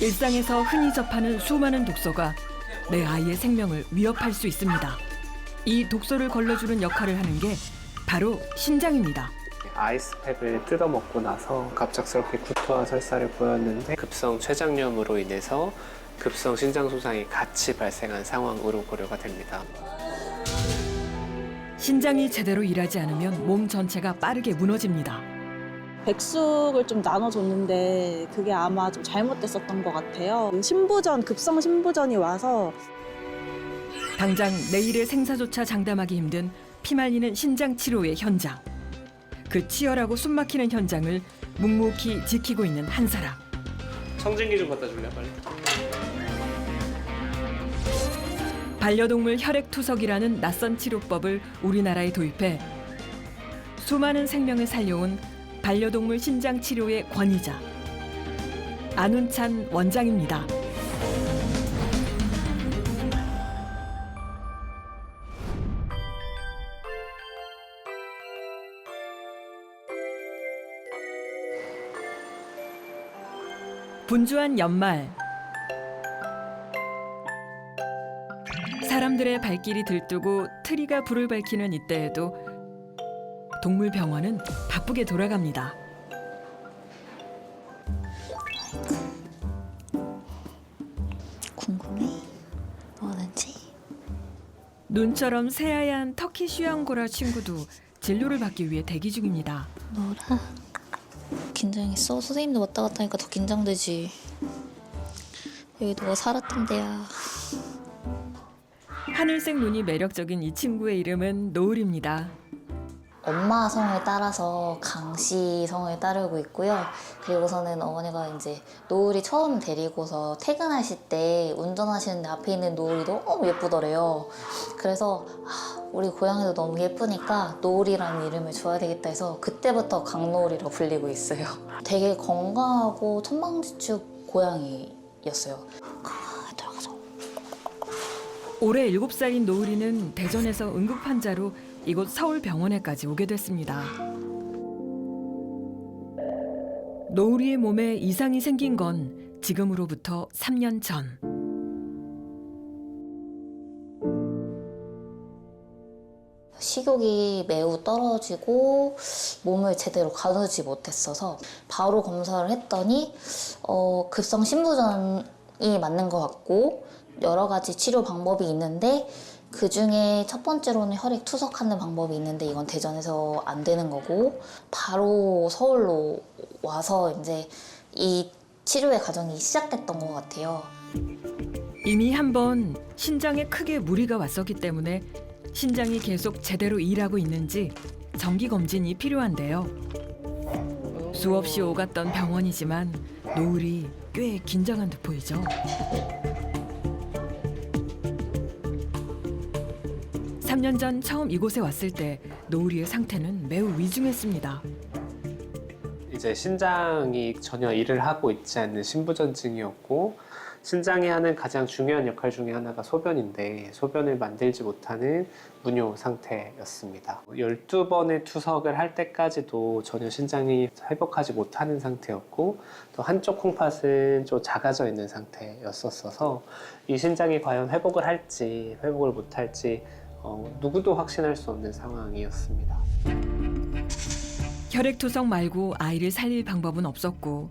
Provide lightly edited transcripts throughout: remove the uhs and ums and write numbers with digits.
일상에서 흔히 접하는 수많은 독소가 내 아이의 생명을 위협할 수 있습니다. 이 독소를 걸러주는 역할을 하는 게 바로 신장입니다. 아이스팩을 뜯어먹고 나서 갑작스럽게 구토와 설사를 보였는데 급성 췌장염으로 인해서 급성 신장 손상이 같이 발생한 상황으로 고려가 됩니다. 신장이 제대로 일하지 않으면 몸 전체가 빠르게 무너집니다. 백숙을 좀 나눠줬는데 그게 아마 좀 잘못됐었던 것 같아요. 급성 신부전이 와서 당장 내일의 생사조차 장담하기 힘든 피말리는 신장 치료의 현장. 그 치열하고 숨막히는 현장을 묵묵히 지키고 있는 한 사람. 청진기 좀 갖다 줄래, 빨리? 반려동물 혈액투석이라는 낯선 치료법을 우리나라에 도입해 수많은 생명을 살려온 반려동물 신장 치료의 권위자 안운찬 원장입니다. 분주한 연말, 사람들의 발길이 들뜨고 트리가 불을 밝히는 이때에도 동물병원은 바쁘게 돌아갑니다. 궁금해? 뭐하는지? 눈처럼 새하얀 터키 슈앙고라 친구도 진료를 받기 위해 대기 중입니다. 너라? 긴장했어? 선생님도 왔다 갔다 하니까 더 긴장되지. 여기 누가 살았던 데야. 하늘색 눈이 매력적인 이 친구의 이름은 노을입니다. 엄마 성을 따라서 강씨 성을 따르고 있고요. 그리고서는 어머니가 이제 노을이 처음 데리고서 퇴근하실 때 운전하시는데 앞에 있는 노을이 너무 예쁘더래요. 그래서 우리 고양이도 너무 예쁘니까 노을이라는 이름을 줘야 되겠다 해서 그때부터 강노을이라고 불리고 있어요. 되게 건강하고 천방지축 고양이였어요. 들어가서. 올해 7살인 노을이는 대전에서 응급환자로 이곳 서울병원에까지 오게 됐습니다. 노을이의 몸에 이상이 생긴 건 지금으로부터 3년 전. 식욕이 매우 떨어지고 몸을 제대로 가누지 못했어서 바로 검사를 했더니 급성 신부전이 맞는 것 같고 여러 가지 치료 방법이 있는데 그중에 첫 번째로는 혈액 투석하는 방법이 있는데 이건 대전에서 안 되는 거고 바로 서울로 와서 이제 이 치료의 과정이 시작됐던 것 같아요. 이미 한 번 신장에 크게 무리가 왔었기 때문에 신장이 계속 제대로 일하고 있는지 정기 검진이 필요한데요. 수없이 오갔던 병원이지만 노을이 꽤 긴장한 듯 보이죠. 3년 전 처음 이곳에 왔을 때 노을이의 상태는 매우 위중했습니다. 이제 신장이 전혀 일을 하고 있지 않는 신부전증이었고 신장이 하는 가장 중요한 역할 중에 하나가 소변인데 소변을 만들지 못하는 무뇨 상태였습니다. 12번의 투석을 할 때까지도 전혀 신장이 회복하지 못하는 상태였고 또 한쪽 콩팥은 좀 작아져 있는 상태였었어서 이 신장이 과연 회복을 할지 회복을 못할지 누구도 확신할 수 없는 상황이었습니다. 혈액투석 말고 아이를 살릴 방법은 없었고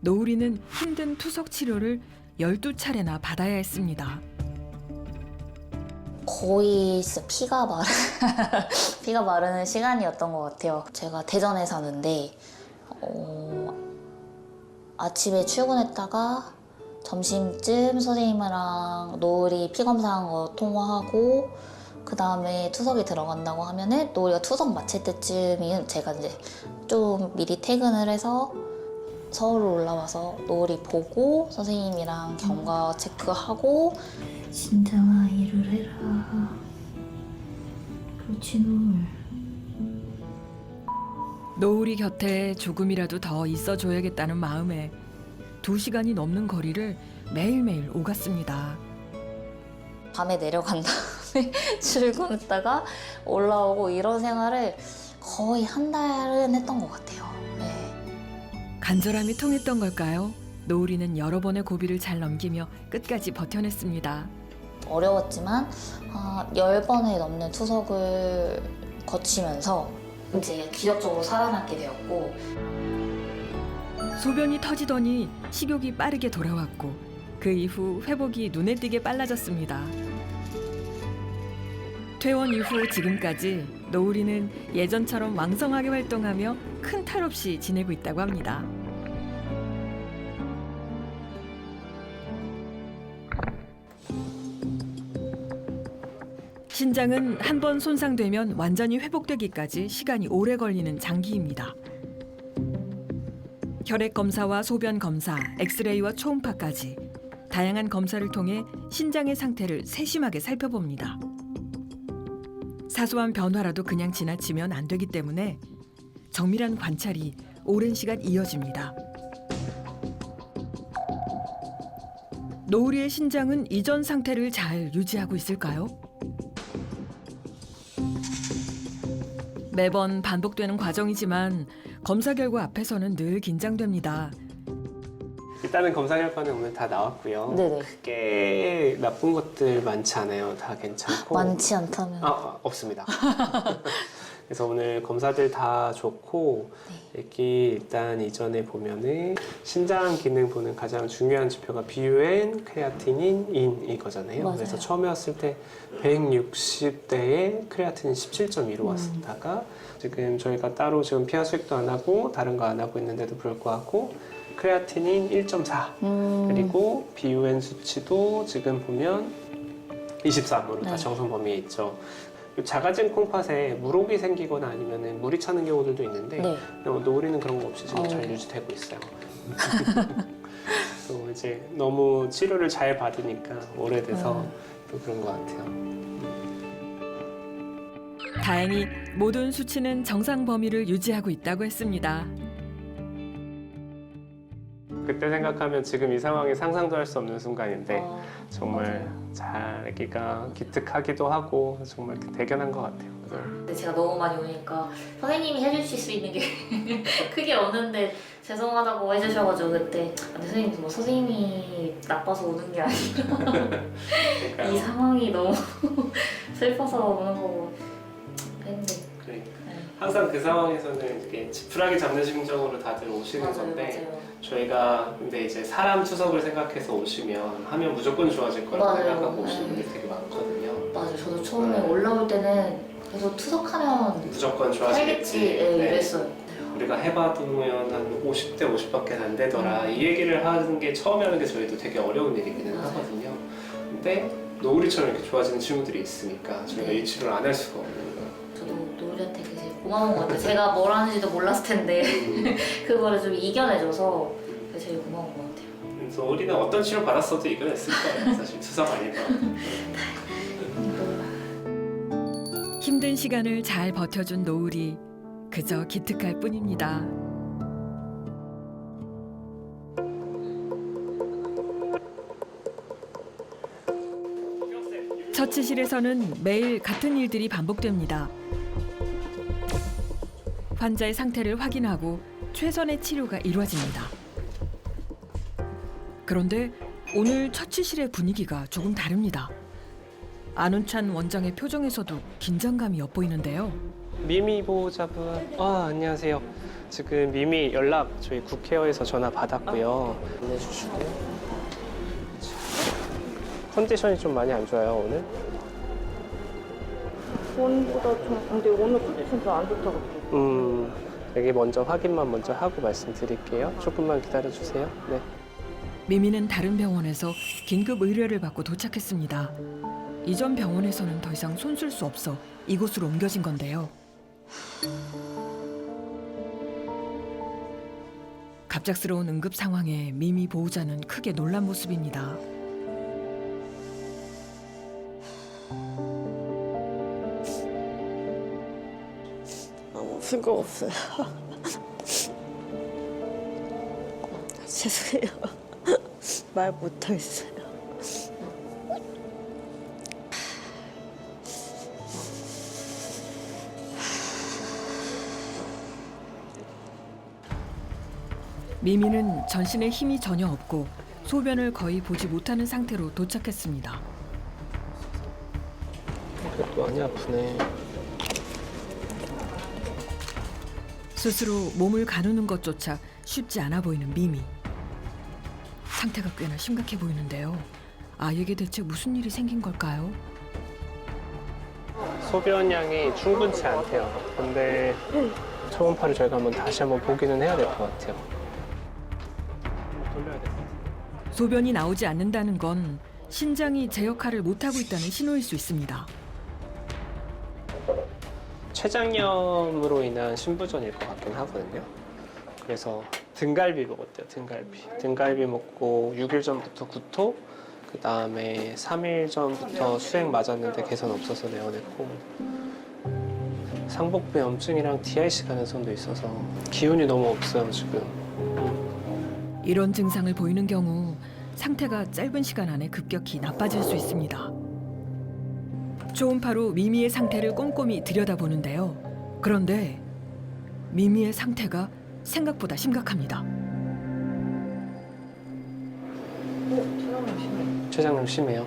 노을이는 힘든 투석 치료를 12차례나 받아야 했습니다. 거의 진짜 피가 마르는 시간이었던 것 같아요. 제가 대전에 사는데 아침에 출근했다가 점심쯤 선생님이랑 노을이 피 검사한 거 통화하고 그 다음에 투석이 들어간다고 하면은 노을이가 투석 마칠 때쯤이면 제가 이제 좀 미리 퇴근을 해서 서울로 올라와서 노을이 보고 선생님이랑 경과 체크하고 진정아 일을 해라. 그렇지 노을. 노을이 곁에 조금이라도 더 있어줘야겠다는 마음에 2시간이 넘는 거리를 매일매일 오갔습니다. 밤에 내려간 다음에 출근했다가 올라오고 이런 생활을 거의 한 달은 했던 것 같아요. 네. 간절함이 통했던 걸까요? 노을이는 여러 번의 고비를 잘 넘기며 끝까지 버텨냈습니다. 어려웠지만 10번에 넘는 투석을 거치면서 이제 기적적으로 살아남게 되었고 소변이 터지더니 식욕이 빠르게 돌아왔고 그 이후 회복이 눈에 띄게 빨라졌습니다. 퇴원 이후 지금까지 노을이는 예전처럼 왕성하게 활동하며 큰 탈 없이 지내고 있다고 합니다. 신장은 한 번 손상되면 완전히 회복되기까지 시간이 오래 걸리는 장기입니다. 혈액 검사와 소변 검사, 엑스레이와 초음파까지 다양한 검사를 통해 신장의 상태를 세심하게 살펴봅니다. 사소한 변화라도 그냥 지나치면 안 되기 때문에 정밀한 관찰이 오랜 시간 이어집니다. 노을이의 신장은 이전 상태를 잘 유지하고 있을까요? 매번 반복되는 과정이지만 검사 결과 앞에서는 늘 긴장됩니다. 일단은 검사 결과는 오늘 다 나왔고요. 네네. 크게 나쁜 것들 많지 않아요. 다 괜찮고. 많지 않다면 없습니다. 그래서 오늘 검사들 다 좋고 여기 일단 이전에 보면은 신장 기능 보는 가장 중요한 지표가 BUN, 크레아티닌, 인 이거잖아요. 맞아요. 그래서 처음에 왔을 때 160대에 크레아티닌 17.2로 왔다가 지금 저희가 따로 지금 피하 수액도 안 하고 다른 거 안 하고 있는데도 불구하고 크레아티닌 1.4 그리고 BUN 수치도 지금 보면 23으로 다 네. 정상 범위에 있죠. 작아진 콩팥에 물혹이 생기거나 아니면 물이 차는 경우들도 있는데 네. 노을이는 그런 거 없이 지금 잘 유지되고 있어요. 또 이제 너무 치료를 잘 받으니까 오래돼서 또 그런 것 같아요. 다행히 모든 수치는 정상 범위를 유지하고 있다고 했습니다. 그때 생각하면 지금 이 상황이 상상도 할 수 없는 순간인데 정말 맞아요. 잘 아기가 기특하기도 하고 정말 대견한 것 같아요. 근데 제가 너무 많이 오니까 선생님이 해주실 수 있는 게 크게 없는데 죄송하다고 해주셔가지고 그때 근데 선생님 뭐 선생님이 나빠서 오는 게 아니라 그러니까 이 상황이 너무 슬퍼서 오는 거고 했는데 그러니까 네. 항상 그 상황에서는 이렇게 지푸라기 잡는 심정으로 다들 오시는 건데 저희가 근데 이제 사람 투석을 생각해서 오시면 하면 무조건 좋아질 거라고 맞아요. 생각하고 오시는 네. 분들이 되게 많거든요. 맞아요. 저도 처음에 올라올 때는 계속 투석하면 무조건 살겠지 좋아지겠지. 이랬어요. 우리가 해봐두면 한 50대 50밖에 안 되더라. 이 얘기를 하는 게 처음에 하는 게 저희도 되게 어려운 일이기는 맞아요. 하거든요. 근데 노을이처럼 이렇게 좋아지는 친구들이 있으니까 저희가 네. 이 치료를 안 할 수가 없는 거예요. 저도 노을이한테 되게 고마운 것 같아요. 제가 뭘 하는지도 몰랐을 텐데 그거를 좀 이겨내줘서 그게 제일 고마운 것 같아요. 그래서 우리는 어떤 치료 받았어도 이겨냈을 거예요. 사실 투석 아니더라도. 힘든 시간을 잘 버텨준 노을이 그저 기특할 뿐입니다. 처치실에서는 매일 같은 일들이 반복됩니다. 환자의 상태를 확인하고 최선의 치료가 이루어집니다. 그런데 오늘 처치실의 분위기가 조금 다릅니다. 안운찬 원장의 표정에서도 긴장감이 엿보이는데요. 미미 보호자분, 안녕하세요. 지금 미미 연락 저희 국케어에서 전화 받았고요. 안내주시고요. 컨디션이 좀 많이 안 좋아요 오늘? 오늘보다 좀 근데 오늘 컨디션 좀 안 좋다고. 여기 먼저 확인만 먼저 하고 말씀드릴게요. 조금만 기다려주세요. 네. 미미는 다른 병원에서 긴급 의뢰를 받고 도착했습니다. 이전 병원에서는 더 이상 손쓸 수 없어 이곳으로 옮겨진 건데요. 갑작스러운 응급 상황에 미미 보호자는 크게 놀란 모습입니다. 아무 생각 없어요. 죄송해요. 말 못하겠어요. 미미는 전신에 힘이 전혀 없고 소변을 거의 보지 못하는 상태로 도착했습니다. 또 많이 아프네. 스스로 몸을 가누는 것조차 쉽지 않아 보이는 미미. 상태가 꽤나 심각해 보이는데요. 아이에게 대체 무슨 일이 생긴 걸까요? 소변량이 충분치 않대요. 근데 초음파를 저희가 다시 한번 보기는 해야 될 것 같아요. 돌려야 될 것 같아요. 소변이 나오지 않는다는 건 신장이 제 역할을 못하고 있다는 신호일 수 있습니다. 췌장염으로 인한 신부전일 것 같긴 하거든요. 그래서 등갈비 먹었대요. 등갈비 먹고 6일 전부터 구토, 그 다음에 3일 전부터 수액 맞았는데 개선 없어서 내원했고, 상복부 염증이랑 DIC 가능성도 있어서 기운이 너무 없어요 지금. 이런 증상을 보이는 경우 상태가 짧은 시간 안에 급격히 나빠질 수 있습니다. 초음파로 미미의 상태를 꼼꼼히 들여다보는데요. 그런데 미미의 상태가 생각보다 심각합니다. 췌장염 심해요.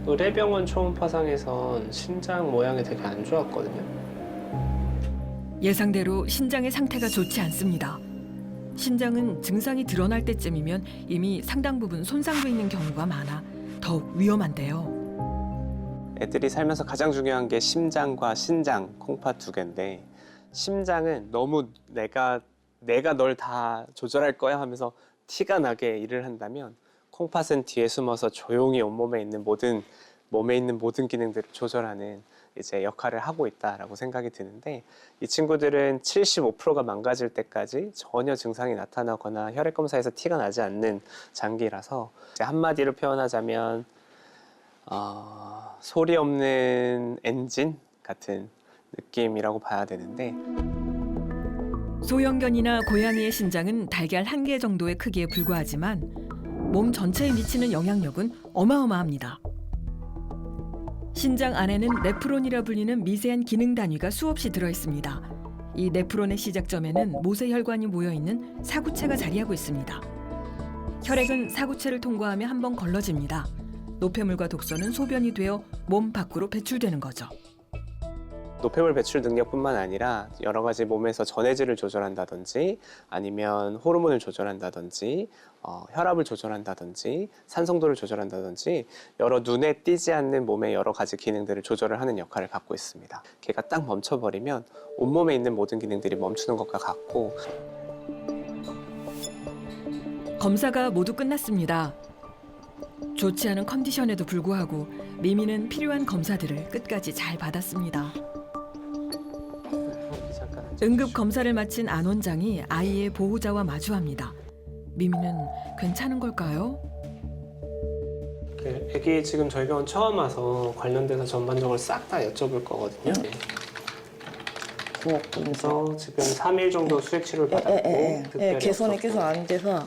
의뢰병원 초음파상에선 신장 모양이 되게 안 좋았거든요. 예상대로 신장의 상태가 좋지 않습니다. 신장은 증상이 드러날 때쯤이면 이미 상당 부분 손상돼 있는 경우가 많아 더욱 위험한데요. 애들이 살면서 가장 중요한 게 심장과 신장, 콩팥 두 개인데, 심장은 너무 내가 널 다 조절할 거야 하면서 티가 나게 일을 한다면, 콩팥은 뒤에 숨어서 조용히 온몸에 있는 모든 기능들을 조절하는 이제 역할을 하고 있다라고 생각이 드는데, 이 친구들은 75%가 망가질 때까지 전혀 증상이 나타나거나 혈액 검사에서 티가 나지 않는 장기라서, 이제 한마디로 표현하자면 소리 없는 엔진 같은 느낌이라고 봐야 되는데, 소형견이나 고양이의 신장은 달걀 1개 정도의 크기에 불과하지만 몸 전체에 미치는 영향력은 어마어마합니다. 신장 안에는 네프론이라 불리는 미세한 기능 단위가 수없이 들어있습니다. 이 네프론의 시작점에는 모세혈관이 모여있는 사구체가 자리하고 있습니다. 혈액은 사구체를 통과하며 한번 걸러집니다. 노폐물과 독소는 소변이 되어 몸 밖으로 배출되는 거죠. 노폐물 배출 능력뿐만 아니라 여러 가지 몸에서 전해질을 조절한다든지, 아니면 호르몬을 조절한다든지, 혈압을 조절한다든지, 산성도를 조절한다든지, 여러 눈에 띄지 않는 몸의 여러 가지 기능들을 조절을 하는 역할을 갖고 있습니다. 걔가 딱 멈춰버리면 온몸에 있는 모든 기능들이 멈추는 것과 같고. 검사가 모두 끝났습니다. 좋지 않은 컨디션에도 불구하고 미미는 필요한 검사들을 끝까지 잘 받았습니다. 응급 검사를 마친 안 원장이 아이의 보호자와 마주합니다. 미미는 괜찮은 걸까요? 애기 지금 저희 병원 처음 와서 관련돼서 전반적으로 싹 다 여쭤볼 거거든요. 그래서 지금 3일 정도 수액 치료를 받았고, 특별히 개선이 없었고. 계속 안 돼서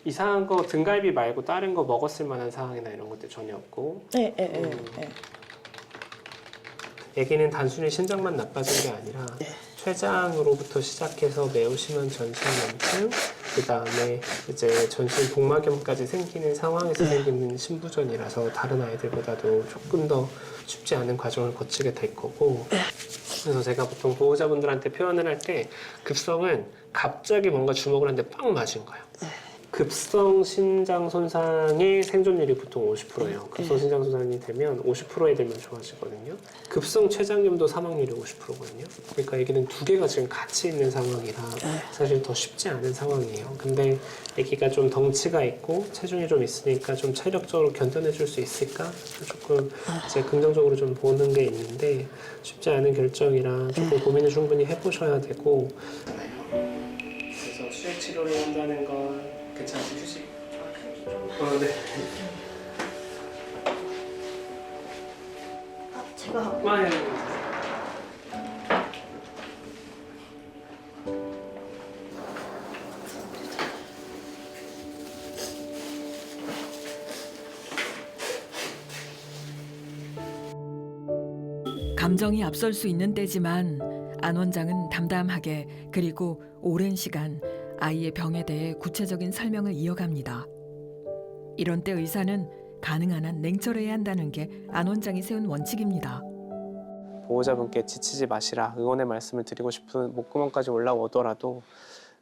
이상한 거 등갈비 말고 다른 거 먹었을 만한 상황이나 이런 것들 전혀 없고. 애기는 단순히 신장만 나빠진 게 아니라 췌장으로부터 시작해서 매우 심한 전신염증, 그 다음에 이제 전신 복막염까지 생기는 상황에서 생기는 신부전이라서 다른 아이들보다도 조금 더 쉽지 않은 과정을 거치게 될 거고, 그래서 제가 보통 보호자분들한테 표현을 할 때 급성은 갑자기 뭔가 주먹을 한 대 빵 맞은 거예요. 급성 신장 손상의 생존율이 보통 50%예요. 급성 신장 손상이 되면 50% 애들만 좋아지거든요. 급성 췌장염도 사망률이 50%거든요. 그러니까 애기는 두 개가 지금 같이 있는 상황이라 사실 더 쉽지 않은 상황이에요. 근데 애기가 좀 덩치가 있고 체중이 좀 있으니까 좀 체력적으로 견뎌내줄 수 있을까? 조금 이제 긍정적으로 좀 보는 게 있는데, 쉽지 않은 결정이라 조금 고민을 충분히 해보셔야 되고. 그래서 수액 치료를 한다는 건 괜찮으세요? 휴식? 네. 제가 많이 감정이 앞설 수 있는 때지만 안 원장은 담담하게 그리고 오랜 시간 아이의 병에 대해 구체적인 설명을 이어갑니다. 이런 때 의사는 가능한 한 냉철해야 한다는 게 안 원장이 세운 원칙입니다. 보호자분께 지치지 마시라 응원의 말씀을 드리고 싶은 목구멍까지 올라오더라도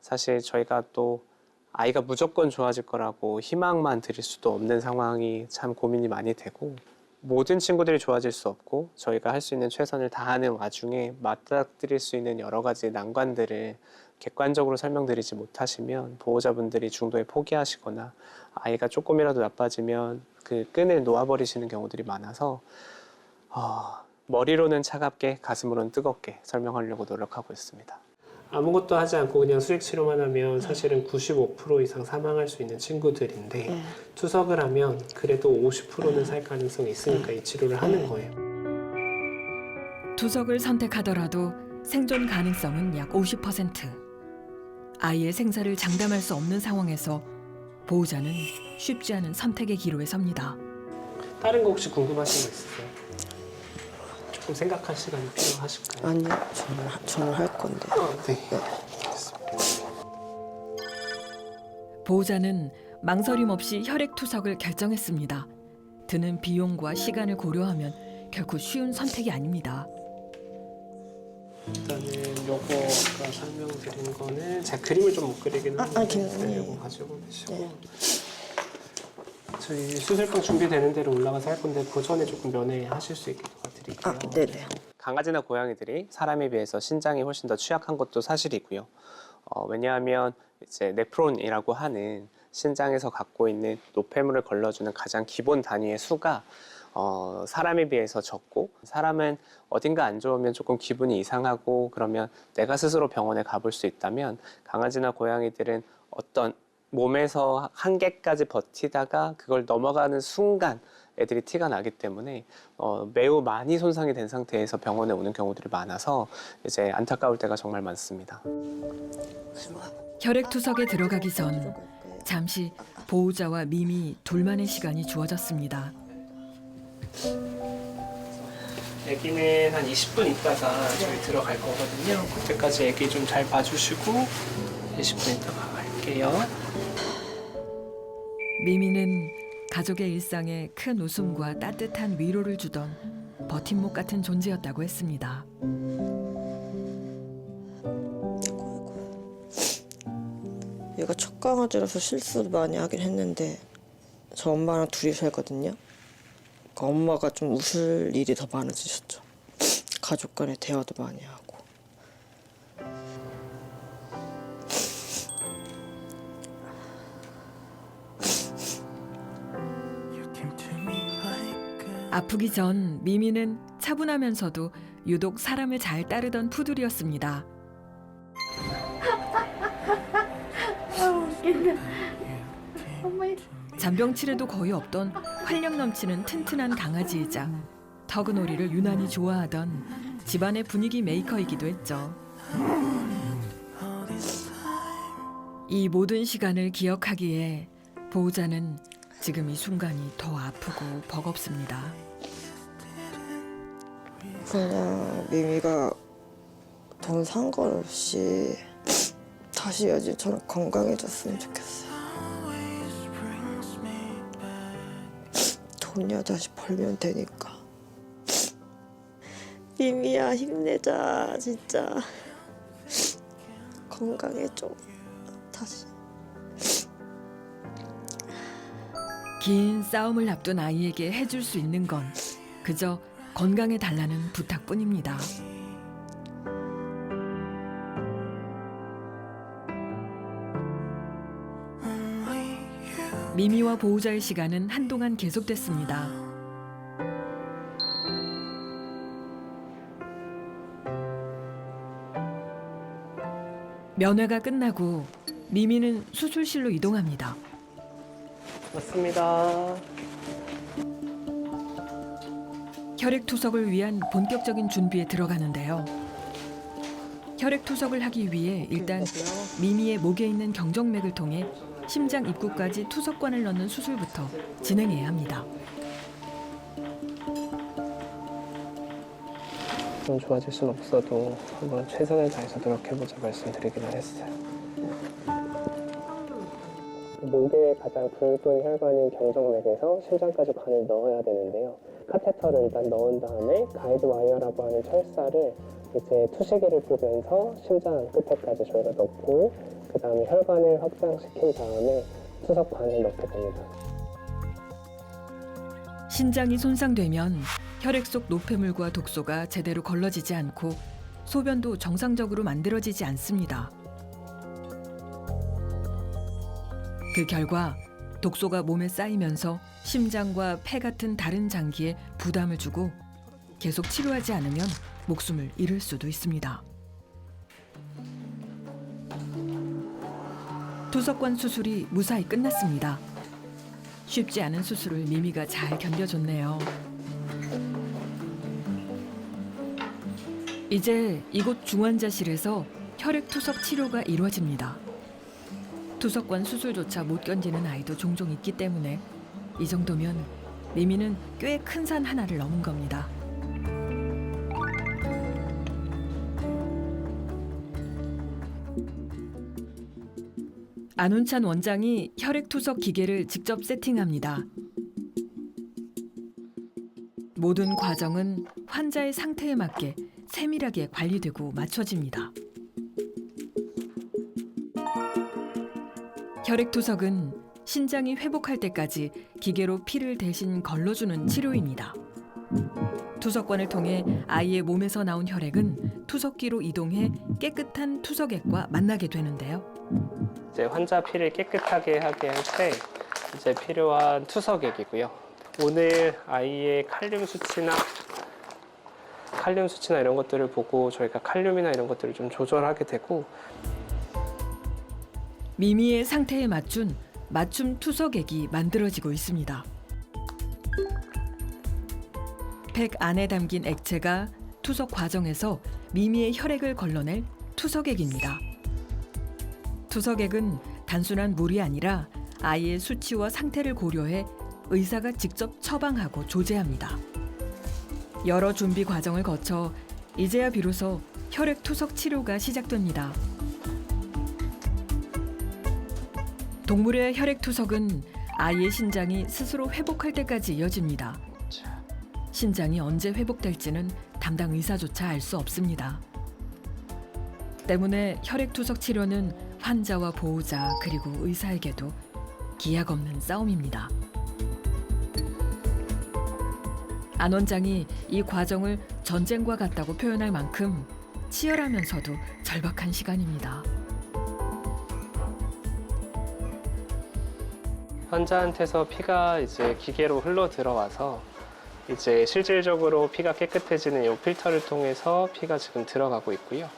사실 저희가 또 아이가 무조건 좋아질 거라고 희망만 드릴 수도 없는 상황이 참 고민이 많이 되고, 모든 친구들이 좋아질 수 없고 저희가 할 수 있는 최선을 다하는 와중에 맞닥뜨릴 수 있는 여러 가지 난관들을 객관적으로 설명드리지 못하시면 보호자분들이 중도에 포기하시거나 아이가 조금이라도 나빠지면 그 끈을 놓아버리시는 경우들이 많아서 머리로는 차갑게 가슴으로는 뜨겁게 설명하려고 노력하고 있습니다. 아무것도 하지 않고 그냥 수액 치료만 하면 사실은 95% 이상 사망할 수 있는 친구들인데 투석을 하면 그래도 50%는 살 가능성이 있으니까 이 치료를 하는 거예요. 투석을 선택하더라도 생존 가능성은 약 50%. 아이의 생사를 장담할 수 없는 상황에서 보호자는 쉽지 않은 선택의 기로에 섭니다. 다른 거 혹시 궁금하신 거 있으세요? 조금 생각할 시간이 필요하실까요? 아니요, 저는 할 건데. 네. 보호자는 망설임 없이 혈액 투석을 결정했습니다. 드는 비용과 시간을 고려하면 결코 쉬운 선택이 아닙니다. 일단은 요거 아까 설명드린 거는 제가 그림을 좀 못 그리긴 하는데 괜찮아요. 요거 가지고 계시고 네. 저희 수술방 준비되는 대로 올라가서 할 건데 그 전에 조금 면회하실 수 있게 도와드릴게요. 네네. 강아지나 고양이들이 사람에 비해서 신장이 훨씬 더 취약한 것도 사실이고요. 왜냐하면 이제 네프론이라고 하는 신장에서 갖고 있는 노폐물을 걸러주는 가장 기본 단위의 수가 사람에 비해서 적고, 사람은 어딘가 안 좋으면 조금 기분이 이상하고 그러면 내가 스스로 병원에 가볼 수 있다면 강아지나 고양이들은 어떤 몸에서 한계까지 버티다가 그걸 넘어가는 순간 애들이 티가 나기 때문에 매우 많이 손상이 된 상태에서 병원에 오는 경우들이 많아서 이제 안타까울 때가 정말 많습니다. 혈액 투석에 들어가기 전 잠시 보호자와 미미 둘만의 시간이 주어졌습니다. 아기는 한 20분 있다가 저희 들어갈 거거든요. 그때까지 아기 좀 잘 봐주시고 20분 있다가 갈게요. 미미는 가족의 일상에 큰 웃음과 따뜻한 위로를 주던 버팀목 같은 존재였다고 했습니다. 얘가 첫 강아지라서 실수를 많이 하긴 했는데 저 엄마랑 둘이 살거든요. 그러니까 엄마가 좀 웃을 일이 더 많아지셨죠. 가족 간의 대화도 많이 하고. 아프기 전 미미는 차분하면서도 유독 사람을 잘 따르던 푸들이었습니다. 잔병 치레도 거의 없던 활력 넘치는 튼튼한 강아지이자 터그놀이를 유난히 좋아하던 집안의 분위기 메이커이기도 했죠. 이 모든 시간을 기억하기에 보호자는 지금 이 순간이 더 아프고 버겁습니다. 그냥 미미가 돈 상관없이 다시 예전처럼 건강해졌으면 좋겠어요. 돈이야 다시 벌면 되니까. 미미야 힘내자 진짜. 건강해져 다시. 긴 싸움을 앞둔 아이에게 해줄 수 있는 건 그저 건강해 달라는 부탁뿐입니다. 미미와 보호자의 시간은 한동안 계속됐습니다. 면회가 끝나고 미미는 수술실로 이동합니다. 맞습니다. 혈액 투석을 위한 본격적인 준비에 들어가는데요. 혈액 투석을 하기 위해 일단 미미의 목에 있는 경정맥을 통해 심장 입구까지 투석관을 넣는 수술부터 진행해야 합니다. 좀 좋아질 수는 없어도 한번 최선을 다해서 노력해보자 말씀드리기는 했어요. 목에 가장 굵은 혈관인 경정맥에서 심장까지 관을 넣어야 되는데요. 카테터를 일단 넣은 다음에 가이드 와이어라고 하는 철사를 이제 투시기를 보면서 심장 끝에까지 저희가 넣고 그 다음에 혈관을 확장시킨 다음에 투석관을 넣게 됩니다. 신장이 손상되면 혈액 속 노폐물과 독소가 제대로 걸러지지 않고 소변도 정상적으로 만들어지지 않습니다. 그 결과 독소가 몸에 쌓이면서 심장과 폐 같은 다른 장기에 부담을 주고 계속 치료하지 않으면 목숨을 잃을 수도 있습니다. 투석관 수술이 무사히 끝났습니다. 쉽지 않은 수술을 미미가 잘 견뎌줬네요. 이제 이곳 중환자실에서 혈액 투석 치료가 이루어집니다. 투석관 수술조차 못 견디는 아이도 종종 있기 때문에 이 정도면 미미는 꽤 큰 산 하나를 넘은 겁니다. 안운찬 원장이 혈액 투석 기계를 직접 세팅합니다. 모든 과정은 환자의 상태에 맞게 세밀하게 관리되고 맞춰집니다. 혈액 투석은 신장이 회복할 때까지 기계로 피를 대신 걸러주는 치료입니다. 투석관을 통해 아이의 몸에서 나온 혈액은 투석기로 이동해 깨끗한 투석액과 만나게 되는데요. 이제 환자 피를 깨끗하게 하게 할 때 이제 필요한 투석액이고요. 오늘 아이의 칼륨 수치나 이런 것들을 보고 저희가 칼륨이나 이런 것들을 좀 조절하게 되고 미미의 상태에 맞춘 맞춤 투석액이 만들어지고 있습니다. 팩 안에 담긴 액체가 투석 과정에서 미미의 혈액을 걸러낼 투석액입니다. 투석액은 단순한 물이 아니라 아이의 수치와 상태를 고려해 의사가 직접 처방하고 조제합니다. 여러 준비 과정을 거쳐 이제야 비로소 혈액 투석 치료가 시작됩니다. 동물의 혈액 투석은 아이의 신장이 스스로 회복할 때까지 이어집니다. 신장이 언제 회복될지는 담당 의사조차 알 수 없습니다. 때문에 혈액 투석 치료는 환자와 보호자 그리고 의사에게도 기약 없는 싸움입니다. 안 원장이 이 과정을 전쟁과 같다고 표현할 만큼 치열하면서도 절박한 시간입니다. 환자한테서 피가 이제 기계로 흘러 들어와서 이제 실질적으로 피가 깨끗해지는 이 필터를 통해서 피가 지금 들어가고 있고요.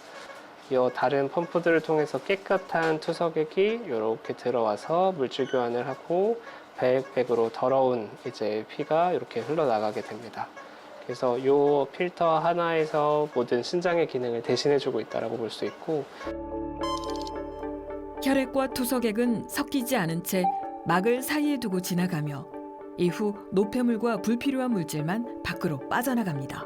이 다른 펌프들을 통해서 깨끗한 투석액이 이렇게 들어와서 물질 교환을 하고 백으로 더러운 이제 피가 이렇게 흘러나가게 됩니다. 그래서 이 필터 하나에서 모든 신장의 기능을 대신해주고 있다고 볼 수 있고 혈액과 투석액은 섞이지 않은 채 막을 사이에 두고 지나가며 이후 노폐물과 불필요한 물질만 밖으로 빠져나갑니다.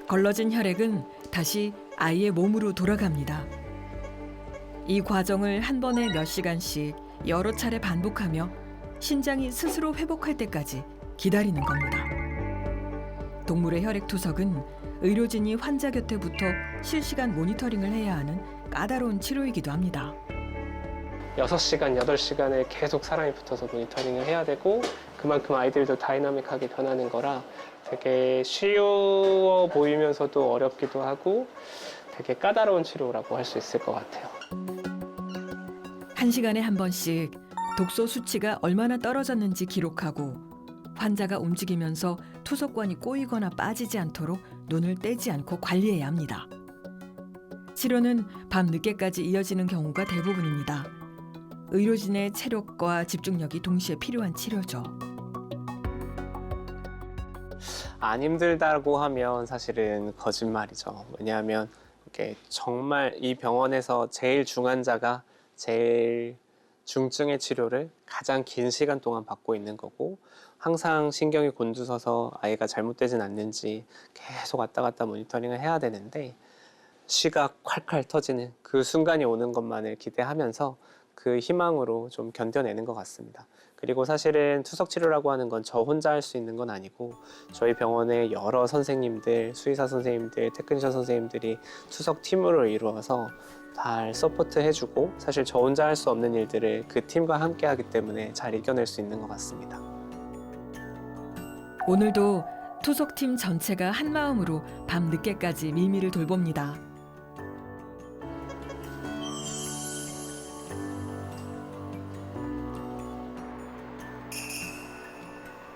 걸러진 혈액은 다시 아이의 몸으로 돌아갑니다. 이 과정을 한 번에 몇 시간씩 여러 차례 반복하며 신장이 스스로 회복할 때까지 기다리는 겁니다. 동물의 혈액 투석은 의료진이 환자 곁에 붙어 실시간 모니터링을 해야 하는 까다로운 치료이기도 합니다. 6시간, 8시간을 계속 사람이 붙어서 모니터링을 해야 되고 그만큼 아이들도 다이나믹하게 변하는 거라 되게 쉬워 보이면서도 어렵기도 하고 되게 까다로운 치료라고 할 수 있을 것 같아요. 1시간에 한 번씩 독소 수치가 얼마나 떨어졌는지 기록하고 환자가 움직이면서 투석관이 꼬이거나 빠지지 않도록 눈을 떼지 않고 관리해야 합니다. 치료는 밤 늦게까지 이어지는 경우가 대부분입니다. 의료진의 체력과 집중력이 동시에 필요한 치료죠. 안 힘들다고 하면 사실은 거짓말이죠. 왜냐하면 이게 정말 이 병원에서 제일 중환자가 제일 중증의 치료를 가장 긴 시간 동안 받고 있는 거고 항상 신경이 곤두서서 아이가 잘못되진 않는지 계속 왔다 갔다 모니터링을 해야 되는데 쉬가 콸콸 터지는 그 순간이 오는 것만을 기대하면서 그 희망으로 좀 견뎌내는 것 같습니다. 그리고 사실은 투석 치료라고 하는 건 저 혼자 할 수 있는 건 아니고 저희 병원의 여러 선생님들, 수의사 선생님들, 테크니션 선생님들이 투석 팀으로 이루어서 잘 서포트 해주고 사실 저 혼자 할 수 없는 일들을 그 팀과 함께 하기 때문에 잘 이겨낼 수 있는 것 같습니다. 오늘도 투석팀 전체가 한마음으로 밤 늦게까지 미미를 돌봅니다.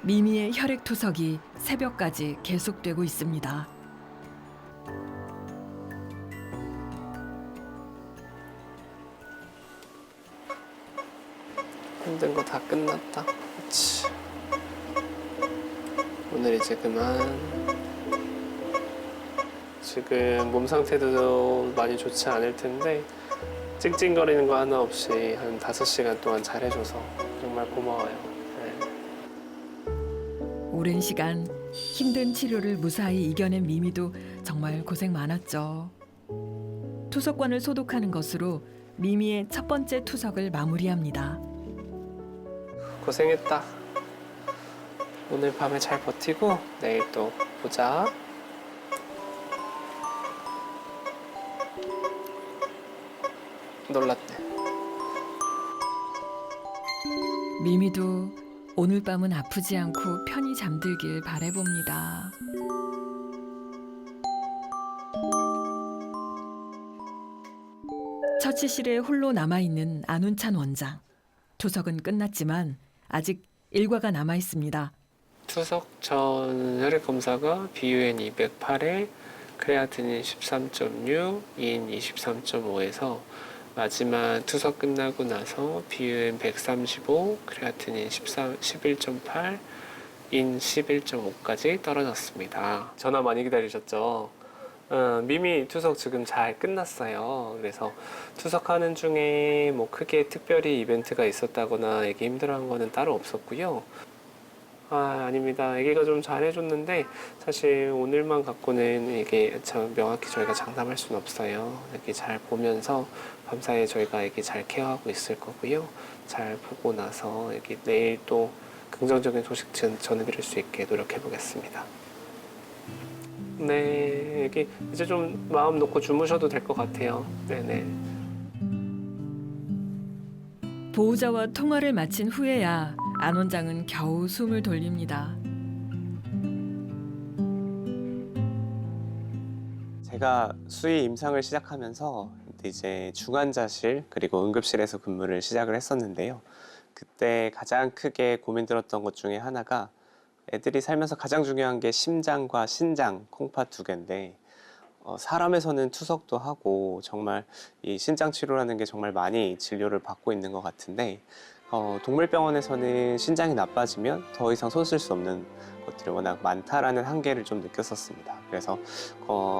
미미의 혈액 투석이 새벽까지 계속되고 있습니다. 힘든 거 다 끝났다. 그치. 오늘 이제 그만. 지금 몸 상태도 많이 좋지 않을 텐데 찡찡거리는 거 하나 없이 한 5시간 동안 잘해줘서 정말 고마워요. 네. 오랜 시간 힘든 치료를 무사히 이겨낸 미미도 정말 고생 많았죠. 투석관을 소독하는 것으로 미미의 첫 번째 투석을 마무리합니다. 고생했다. 오늘 밤에 잘 버티고 내일 또 보자. 놀랐네. 미미도 오늘 밤은 아프지 않고 편히 잠들길 바라봅니다. 처치실에 홀로 남아있는 안운찬 원장. 투석은 끝났지만 아직 일과가 남아 있습니다. 투석 전 혈액 검사가 BUN 208에 크레아티닌 13.6, 인 23.5에서 마지막 투석 끝나고 나서 BUN 135, 크레아티닌 11.8, 인 11.5까지 떨어졌습니다. 전화 많이 기다리셨죠? 미미 투석 지금 잘 끝났어요. 그래서 투석하는 중에 뭐 크게 특별히 이벤트가 있었다거나 애기 힘들어한 거는 따로 없었고요. 아닙니다. 애기가 좀 잘해줬는데 사실 오늘만 갖고는 이게 명확히 저희가 장담할 수는 없어요. 애기 잘 보면서 밤사이에 저희가 애기 잘 케어하고 있을 거고요. 잘 보고 나서 애기 내일 또 긍정적인 소식 전해드릴 수 있게 노력해 보겠습니다. 네, 애기 이제 좀 마음 놓고 주무셔도 될 것 같아요. 네네. 보호자와 통화를 마친 후에야 안 원장은 겨우 숨을 돌립니다. 제가 수의 임상을 시작하면서 이제 중환자실 그리고 응급실에서 근무를 시작을 했었는데요. 그때 가장 크게 고민들었던 것 중에 하나가 애들이 살면서 가장 중요한 게 심장과 신장, 콩팥 2개인데 사람에서는 투석도 하고 정말 이 신장 치료라는 게 정말 많이 진료를 받고 있는 것 같은데 동물병원에서는 신장이 나빠지면 더 이상 손 쓸 수 없는 것들이 워낙 많다라는 한계를 좀 느꼈었습니다. 그래서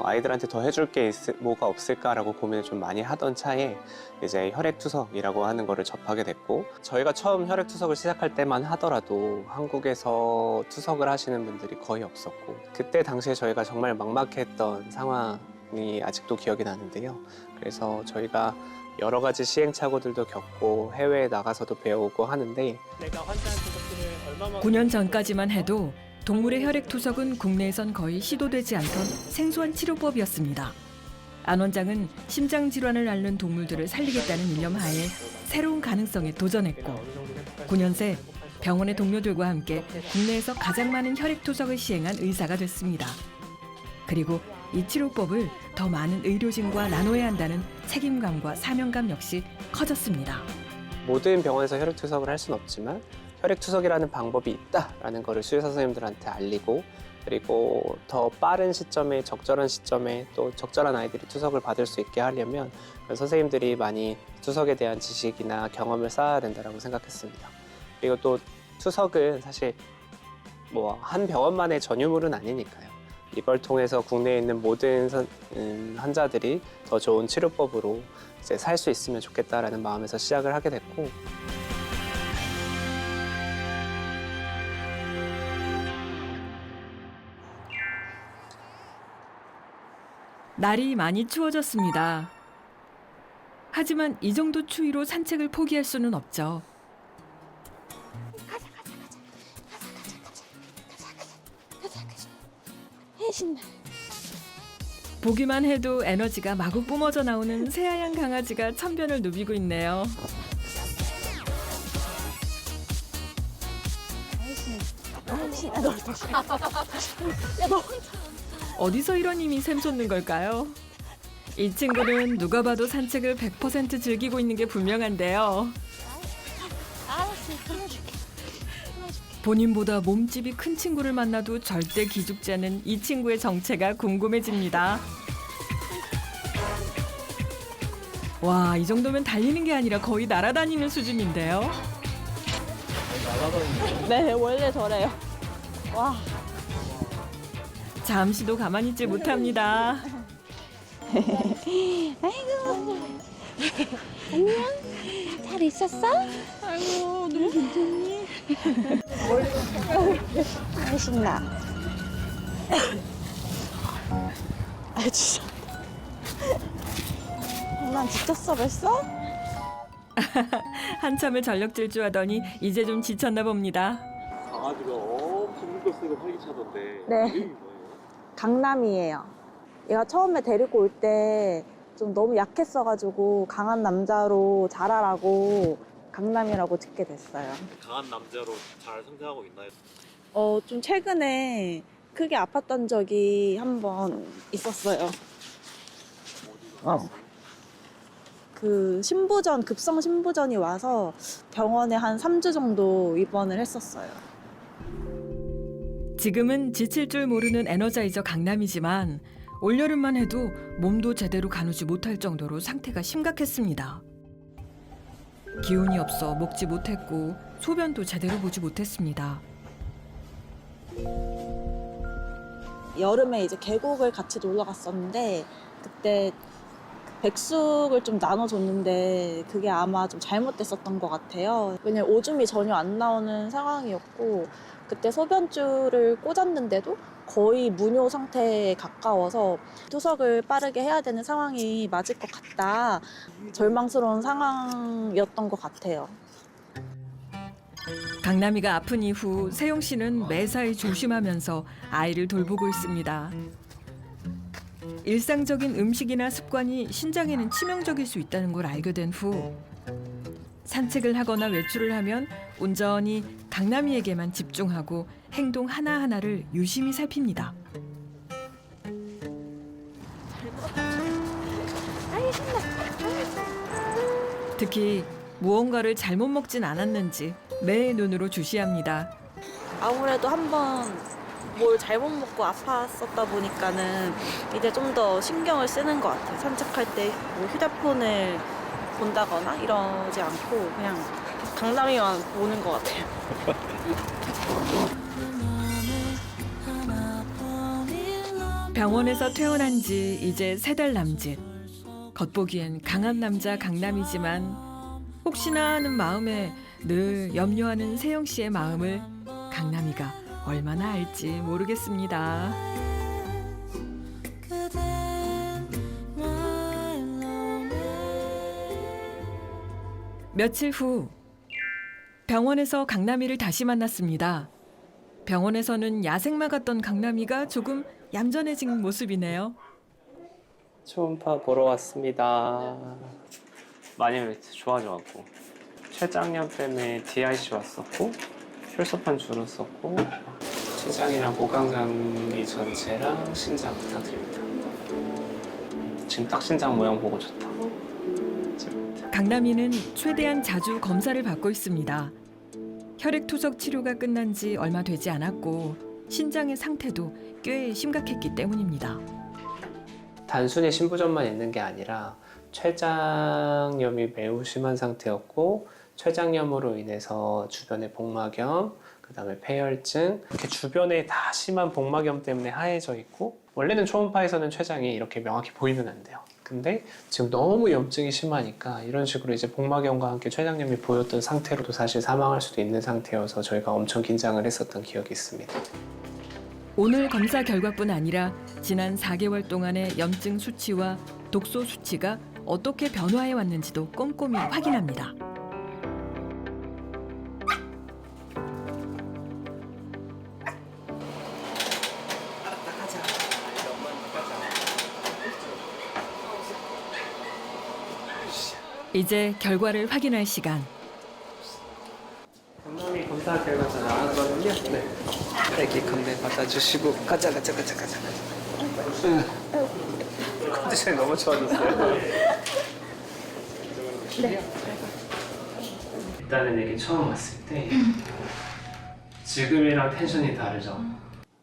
아이들한테 더 해줄 게 뭐가 없을까라고 고민을 좀 많이 하던 차에 이제 혈액투석이라고 하는 거를 접하게 됐고 저희가 처음 혈액투석을 시작할 때만 하더라도 한국에서 투석을 하시는 분들이 거의 없었고 그때 당시에 저희가 정말 막막했던 상황이 아직도 기억이 나는데요. 그래서 저희가 여러 가지 시행착오들도 겪고 해외에 나가서도 배우고 하는데 내가 환자한테 덕분에 얼마만큼 9년 전까지만 해도 동물의 혈액 투석은 국내에선 거의 시도되지 않던 생소한 치료법이었습니다. 안 원장은 심장 질환을 앓는 동물들을 살리겠다는 일념하에 새로운 가능성에 도전했고 9년 새 병원의 동료들과 함께 국내에서 가장 많은 혈액 투석을 시행한 의사가 됐습니다. 그리고 이 치료법을 더 많은 의료진과 나눠야 한다는 책임감과 사명감 역시 커졌습니다. 모든 병원에서 혈액투석을 할 수는 없지만 혈액투석이라는 방법이 있다라는 거를 수의사 선생님들한테 알리고 그리고 더 빠른 시점에 적절한 시점에 또 적절한 아이들이 투석을 받을 수 있게 하려면 선생님들이 많이 투석에 대한 지식이나 경험을 쌓아야 된다고 생각했습니다. 그리고 또 투석은 사실 뭐 한 병원만의 전유물은 아니니까요. 이걸 통해서 국내에 있는 모든 환자들이 더 좋은 치료법으로 이제 살 수 있으면 좋겠다라는 마음에서 시작을 하게 됐고, 날이 많이 추워졌습니다. 하지만 이 정도 추위로 산책을 포기할 수는 없죠. 신나. 보기만 해도 에너지가 마구 뿜어져 나오는 새하얀 강아지가 천변을 누비고 있네요. 어디서 이런 힘이 샘솟는 걸까요? 이 친구는 누가 봐도 산책을 100% 즐기고 있는 게 분명한데요. 본인보다 몸집이 큰 친구를 만나도 절대 기죽지 않은 이 친구의 정체가 궁금해집니다. 와, 이 정도면 달리는 게 아니라 거의 날아다니는 수준인데요. 네, 원래 저래요. 와. 잠시도 가만히 있지 못합니다. 잘 있었어? 아이고, 너무 괜찮니? 아이, 신나. 아, 진짜. 난 지쳤어, 벌써? 한참을 전력 질주하더니 이제 좀 지쳤나 봅니다. 강아지가 엄청 물고 활기차던데 네. 이름이 뭐예요? 강남이에요. 얘가 처음에 데리고 올 때 좀 너무 약했어가지고 강한 남자로 자라라고 강남이라고 짓게 됐어요. 강한 남자로 잘 성장하고 있나요? 좀 최근에 크게 아팠던 적이 한 번 있었어요. 그 신부전, 급성 신부전이 와서 병원에 한 3주 정도 입원을 했었어요. 지금은 지칠 줄 모르는 에너자이저 강남이지만 올여름만 해도 몸도 제대로 가누지 못할 정도로 상태가 심각했습니다. 기운이 없어 먹지 못했고 소변도 제대로 보지 못했습니다. 여름에 이제 계곡을 같이 놀러 갔었는데 그때 백숙을 좀 나눠줬는데 그게 아마 좀 잘못됐었던 것 같아요. 왜냐면 오줌이 전혀 안 나오는 상황이었고 그때 소변줄을 꽂았는데도 거의 무뇨 상태에 가까워서 투석을 빠르게 해야 되는 상황이 맞을 것 같다. 절망스러운 상황이었던 것 같아요. 강남이가 아픈 이후 세용 씨는 매사에 조심하면서 아이를 돌보고 있습니다. 일상적인 음식이나 습관이 신장에는 치명적일 수 있다는 걸 알게 된 후 산책을 하거나 외출을 하면 온전히 강남이에게만 집중하고 행동 하나하나를 유심히 살핍니다. 특히 무언가를 잘못 먹진 않았는지 매 눈으로 주시합니다. 아무래도 한번 뭘 잘못 먹고 아팠었다 보니까는 이제 좀 더 신경을 쓰는 것 같아요. 산책할 때 뭐 휴대폰을 본다거나 이러지 않고 그냥 강남이만 보는 것 같아요. 병원에서 퇴원한 지 이제 3달 남짓. 겉보기엔 강한 남자 강남이지만 혹시나 하는 마음에 늘 염려하는 세영 씨의 마음을 강남이가 얼마나 알지 모르겠습니다. 며칠 후 병원에서 강남이를 다시 만났습니다. 병원에서는 야생마 같던 강남이가 조금 얌전해진 모습이네요. 초음파 보러 왔습니다. 많이 좋아져갖고 췌장염 때문에 DIC 왔었고 혈소판 줄었었고 췌장이랑 모강장이 전체랑 신장 부탁드립니다. 지금 딱 신장 모양 보고 좋다. 강남이는 최대한 자주 검사를 받고 있습니다. 혈액투석 치료가 끝난 지 얼마 되지 않았고 신장의 상태도 꽤 심각했기 때문입니다. 단순히 신부전만 있는 게 아니라 췌장염이 매우 심한 상태였고 췌장염으로 인해서 주변에 복막염, 그다음에 폐혈증, 이렇게 주변에 다 심한 복막염 때문에 하얘져 있고 원래는 초음파에서는 췌장이 이렇게 명확히 보이면 안 돼요. 근데 지금 너무 염증이 심하니까 이런 식으로 이제 복막염과 함께 췌장염이 보였던 상태로도 사실 사망할 수도 있는 상태여서 저희가 엄청 긴장을 했었던 기억이 있습니다. 오늘 검사 결과뿐 아니라 지난 4개월 동안의 염증 수치와 독소 수치가 어떻게 변화해 왔는지도 꼼꼼히 확인합니다. 이제 결과를 확인할 시간. 건강이 검사 결과가 나왔거든요. 네. 애기 건네 받아주시고 가자. 컨디션이 너무 좋아졌어요. 일단은 여기 처음 왔을 때 지금이랑 텐션이 다르죠.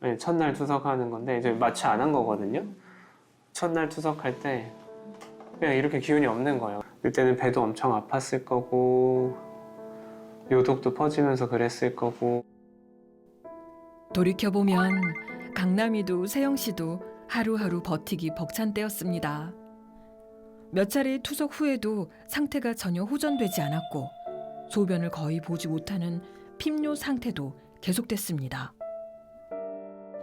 네, 첫날 투석하는 건데 이제 마취 안 한 거거든요. 첫날 투석할 때 그냥 이렇게 기운이 없는 거예요. 그때는 배도 엄청 아팠을 거고 요독도 퍼지면서 그랬을 거고. 돌이켜보면 강남이도 세영 씨도 하루하루 버티기 벅찬 때였습니다. 몇 차례 투석 후에도 상태가 전혀 호전되지 않았고 소변을 거의 보지 못하는 핍뇨 상태도 계속됐습니다.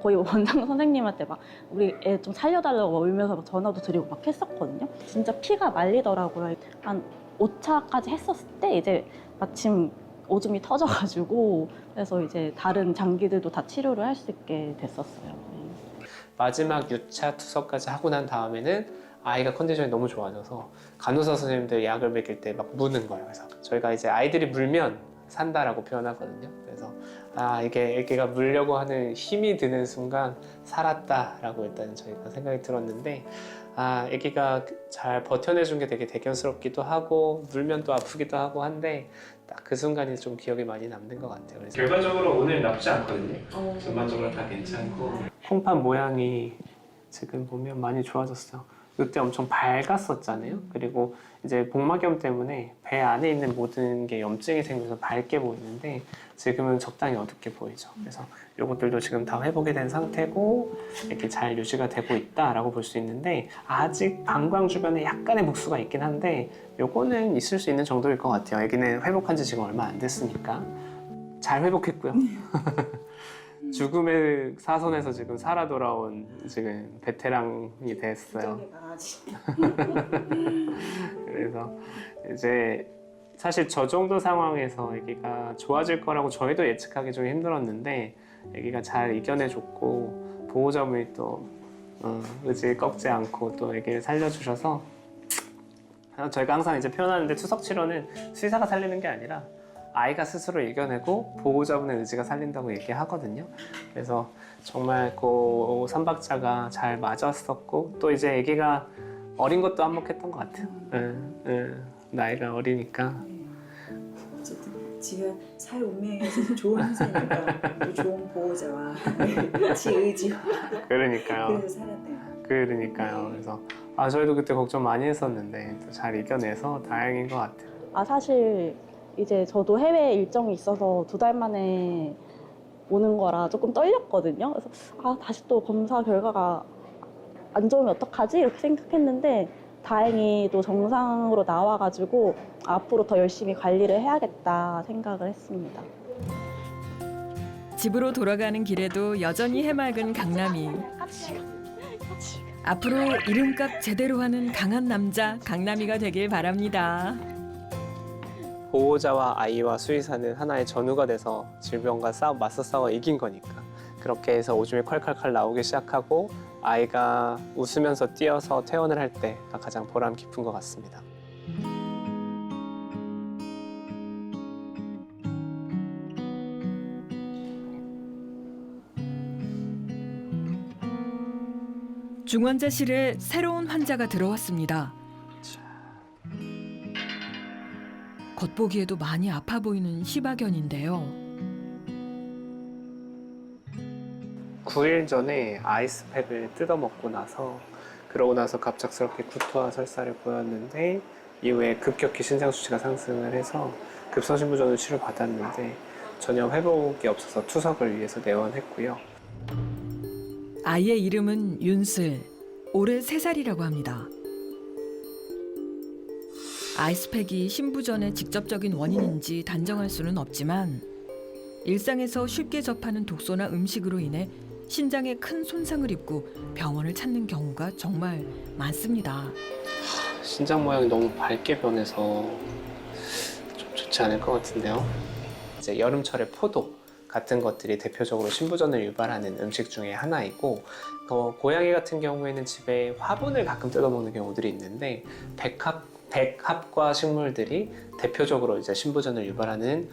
거의 원장 선생님한테 막 우리 애 좀 살려달라고 울면서 막 전화도 드리고 막 했었거든요. 진짜 피가 말리더라고요. 한 5차까지 했었을 때 이제 마침 오줌이 터져가지고 그래서 이제 다른 장기들도 다 치료를 할 수 있게 됐었어요. 마지막 6차 투석까지 하고 난 다음에는 아이가 컨디션이 너무 좋아져서 간호사 선생님들 약을 먹일 때 막 무는 거예요. 그래서 저희가 이제 아이들이 물면 산다라고 표현하거든요. 그래서 이게 애기가 물려고 하는 힘이 드는 순간 살았다라고 일단 저희가 생각이 들었는데 애기가 잘 버텨내준 게 되게 대견스럽기도 하고 물면 또 아프기도 하고 한데 딱 그 순간이 좀 기억에 많이 남는 것 같아요. 그래서 결과적으로 오늘 나쁘지 않거든요. 전반적으로 다 괜찮고 콩팥 모양이 지금 보면 많이 좋아졌어요. 이때 엄청 밝았었잖아요. 그리고 이제 복막염 때문에 배 안에 있는 모든 게 염증이 생겨서 밝게 보이는데 지금은 적당히 어둡게 보이죠. 그래서 이것들도 지금 다 회복이 된 상태고 이렇게 잘 유지가 되고 있다라고 볼 수 있는데 아직 방광 주변에 약간의 목수가 있긴 한데 요거는 있을 수 있는 정도일 것 같아요. 애기는 회복한 지 지금 얼마 안 됐으니까 잘 회복했고요. 죽음의 사선에서 지금 살아 돌아온 지금 베테랑이 됐어요. 그래서 이제 사실 저 정도 상황에서 아기가 좋아질 거라고 저희도 예측하기 좀 힘들었는데 아기가 잘 이겨내줬고 보호자분이 또 의지 꺾지 않고 또 아기를 살려주셔서 저희가 항상 이제 표현하는데 투석 치료는 수의사가 살리는 게 아니라 아이가 스스로 이겨내고 보호자분의 의지가 살린다고 얘기하거든요. 그래서 정말 그 삼박자가 잘 맞았었고 또 이제 아기가 어린 것도 한몫했던 것 같아요. 나이가 어리니까. 어쨌든 지금 사회 운명에서 좋은 선생님과 또 좋은 보호자와 같이 의지와 그러니까요. 그래서 살았네요. 그러니까요. 그래서 저희도 그때 걱정 많이 했었는데 또 잘 이겨내서 다행인 것 같아요. 사실 이제 저도 해외 일정이 있어서 2달 만에 오는 거라 조금 떨렸거든요. 그래서 다시 또 검사 결과가 안 좋으면 어떡하지? 이렇게 생각했는데 다행히 또 정상으로 나와가지고 앞으로 더 열심히 관리를 해야겠다 생각을 했습니다. 집으로 돌아가는 길에도 여전히 해맑은 강남이. 앞으로 이름값 제대로 하는 강한 남자 강남이가 되길 바랍니다. 보호자와 아이와 수의사는 하나의 전우가 돼서 질병과 맞서 싸워 이긴 거니까 그렇게 해서 오줌이 콸콸콸 나오기 시작하고 아이가 웃으면서 뛰어서 퇴원을 할 때가 가장 보람 깊은 것 같습니다. 중환자실에 새로운 환자가 들어왔습니다. 겉보기에도 많이 아파 보이는 희박연인데요. 9일 전에 아이스팩을 뜯어먹고 나서 그러고 나서 갑작스럽게 구토와 설사를 보였는데 이후에 급격히 신장 수치가 상승을 해서 급성심부전을 치료받았는데 전혀 회복이 없어서 투석을 위해서 내원했고요. 아이의 이름은 윤슬, 올해 3살이라고 합니다. 아이스팩이 신부전의 직접적인 원인인지 단정할 수는 없지만 일상에서 쉽게 접하는 독소나 음식으로 인해 신장에 큰 손상을 입고 병원을 찾는 경우가 정말 많습니다. 신장 모양이 너무 밝게 변해서 좀 좋지 않을 것 같은데요. 이제 여름철에 포도 같은 것들이 대표적으로 신부전을 유발하는 음식 중에 하나이고, 고양이 같은 경우에는 집에 화분을 가끔 뜯어먹는 경우들이 있는데 백합과 식물들이 대표적으로 이제 신부전을 유발하는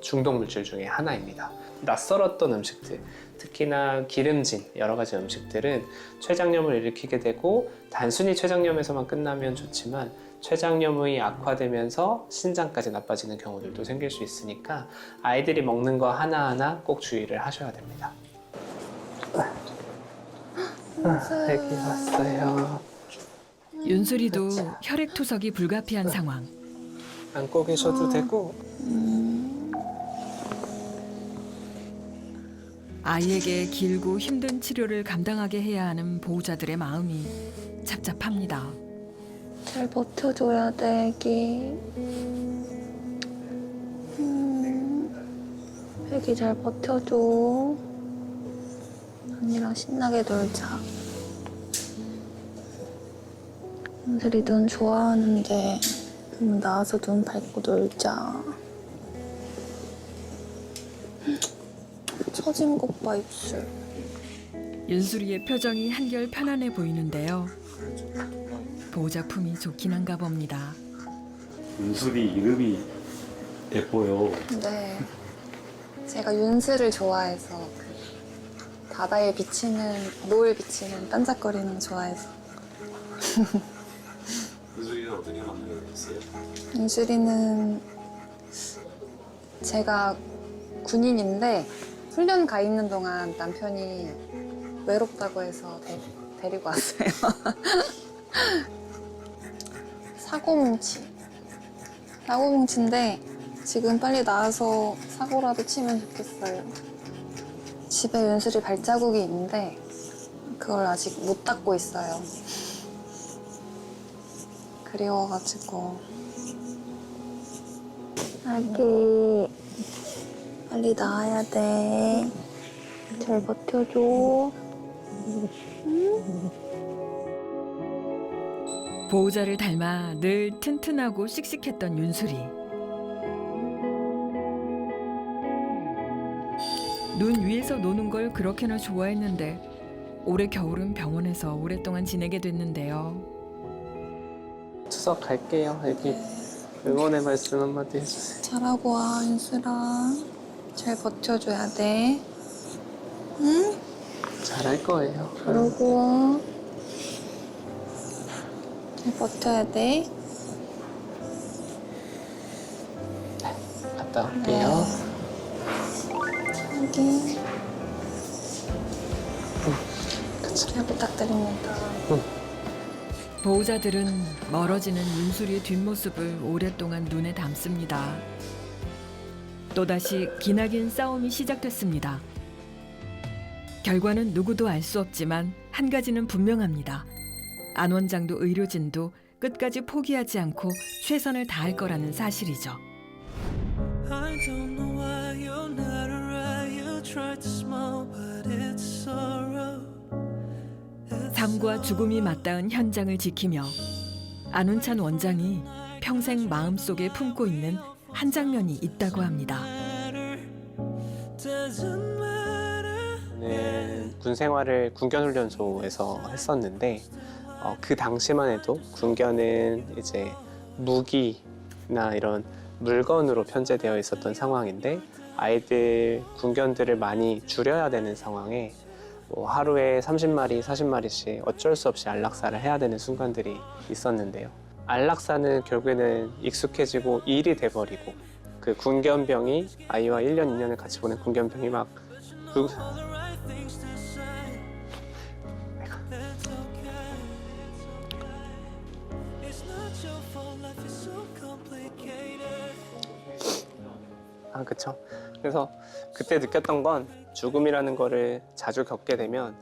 중독 물질 중에 하나입니다. 낯설었던 음식들, 특히나 기름진 여러 가지 음식들은 췌장염을 일으키게 되고, 단순히 췌장염에서만 끝나면 좋지만 췌장염이 악화되면서 신장까지 나빠지는 경우들도 생길 수 있으니까 아이들이 먹는 거 하나하나 꼭 주의를 하셔야 됩니다. 애기 왔어요. 윤슬이도 혈액 투석이 불가피한 상황. 안고 계셔도 되고. 아이에게 길고 힘든 치료를 감당하게 해야 하는 보호자들의 마음이 착잡합니다. 잘 버텨줘야 돼, 애기. 애기 잘 버텨줘. 언니랑 신나게 놀자. 윤슬이 눈 좋아하는데 한번 나와서 눈 밟고 놀자. 처진 것 봐, 입술. 윤슬이의 표정이 한결 편안해 보이는데요. 보호자품이 좋긴 한가 봅니다. 윤슬이 이름이 예뻐요. 네. 제가 윤슬을 좋아해서 바다에 비치는, 노을 비치는 반짝거리는 거 좋아해서. 윤슬이는 어떻게 만들었어요? 윤슬이는 제가 군인인데 훈련 가 있는 동안 남편이 외롭다고 해서 데리고 왔어요. 사고뭉치인데 지금 빨리 나와서 사고라도 치면 좋겠어요. 집에 윤슬이 발자국이 있는데 그걸 아직 못 닦고 있어요. 그리워가지고. 아기, 빨리 나와야 돼. 잘 버텨줘. 보호자를 닮아 늘 튼튼하고 씩씩했던 윤슬이. 눈 위에서 노는 걸 그렇게나 좋아했는데 올해 겨울은 병원에서 오랫동안 지내게 됐는데요. 추석 갈게요. 애기 응원의 말씀 한마디 해주세요. 잘하고 와, 윤슬아. 잘 버텨줘야 돼. 응? 잘할 거예요. 그러고 와. 잘 버텨야 돼. 갔다 올게요. 여기. 그치. 잘 부탁드립니다. 보호자들은 멀어지는 윤슬이의 뒷모습을 오랫동안 눈에 담습니다. 또다시 기나긴 싸움이 시작됐습니다. 결과는 누구도 알 수 없지만 한 가지는 분명합니다. 안 원장도 의료진도 끝까지 포기하지 않고 최선을 다할 거라는 사실이죠. 삶과 죽음이 맞닿은 현장을 지키며 안운찬 원장이 평생 마음속에 품고 있는 한 장면이 있다고 합니다. 군 생활을 군견훈련소에서 했었는데 그 당시만 해도 군견은 이제 무기나 이런 물건으로 편제되어 있었던 상황인데 아이들 군견들을 많이 줄여야 되는 상황에 뭐 하루에 30마리, 40마리씩 어쩔 수 없이 안락사를 해야 되는 순간들이 있었는데요. 안락사는 결국에는 익숙해지고 일이 돼버리고 그 군견병이 아이와 1년, 2년을 같이 보낸 군견병이 막 그쵸. 그래서 그때 느꼈던 건 죽음이라는 거를 자주 겪게 되면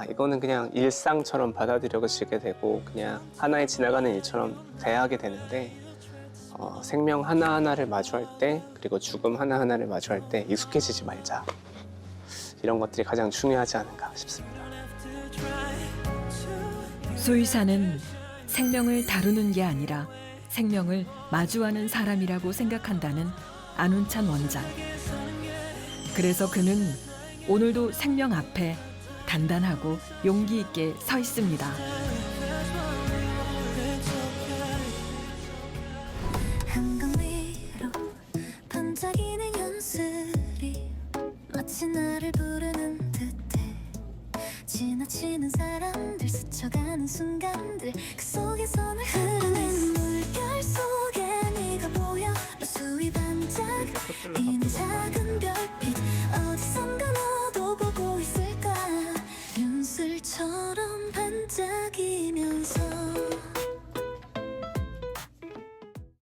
이거는 그냥 일상처럼 받아들여지게 되고 그냥 하나의 지나가는 일처럼 대하게 되는데 생명 하나하나를 마주할 때 그리고 죽음 하나하나를 마주할 때 익숙해지지 말자. 이런 것들이 가장 중요하지 않은가 싶습니다. 수의사는 생명을 다루는 게 아니라 생명을 마주하는 사람이라고 생각한다는 안운찬 원장. 그래서 그는 오늘도 생명 앞에 단단하고 용기 있게 서 있습니다. 한강 위로 반짝이는 연슬이 마치 나를 부르는 듯해 지나치는 사람들 스쳐가는 순간들 그 속에서 날 흐르는